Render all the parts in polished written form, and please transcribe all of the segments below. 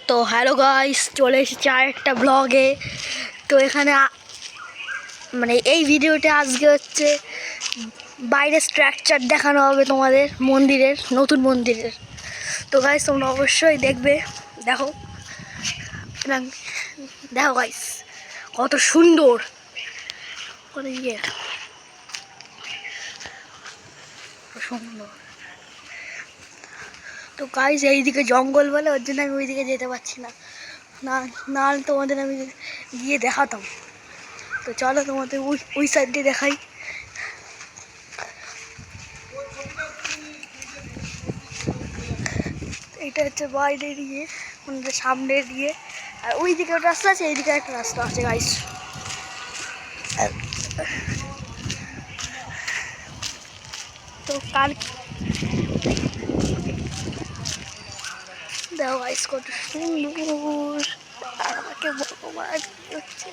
তো hello guys, চলে এসেছি আরেকটা ব্লগে। তো এখানে মানে এই ভিডিওতে আজকে হচ্ছে বাইরের স্ট্রাকচার দেখানো হবে তোমাদের মন্দিরের, নতুন মন্দিরের। তো গাইস তোমরা অবশ্যই দেখবে। দেখো দেখো গাইস কত সুন্দর, কত সুন্দর। তো গাইস এইদিকে জঙ্গল বলে ওর জন্য আমি ওইদিকে যেতে পারছি না, না তোমাদের আমি গিয়ে দেখাতাম। তো চলো তোমাদের ওই সাইড দিয়ে দেখাই। এটা হচ্ছে বাইরের ইয়ে, মানে সামনের দিয়ে, আর ওই দিকে একটা রাস্তা আছে, এইদিকে একটা রাস্তা আছে গাইস। তো কাল দেখো গাইস কত সুন্দর, আর আমাকে ভগবান হচ্ছে।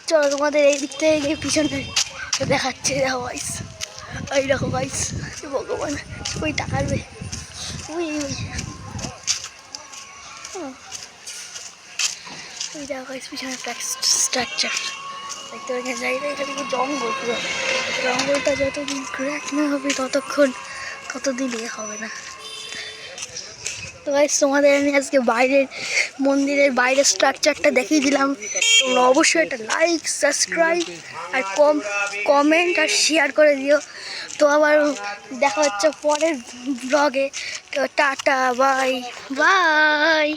চলো তোমাদের এই দিক থেকে গিয়ে পিছনে দেখাচ্ছে। দেখো গাইস, এই দেখো গাইস, ভগবান ওই টাকাবে ওই ওই দেখো গাইস পিছনে একটা স্ট্রাকচার দেখতে পাচ্ছি। জায়গা এটা কিন্তু জঙ্গল, পুরো জঙ্গলটা যতদিন ক্র্যাক না হবে ততদিন এ হবে না। তো গাইস তোমাদের আমি আজকে বাইরের মন্দিরের বাইরের স্ট্রাকচারটা দেখিয়ে দিলাম। তোমরা অবশ্যই একটা লাইক, সাবস্ক্রাইব আর কমেন্ট আর শেয়ার করে দিও। তো আবার দেখা হচ্ছে পরের ব্লগে। তো টাটা, বাই বাই।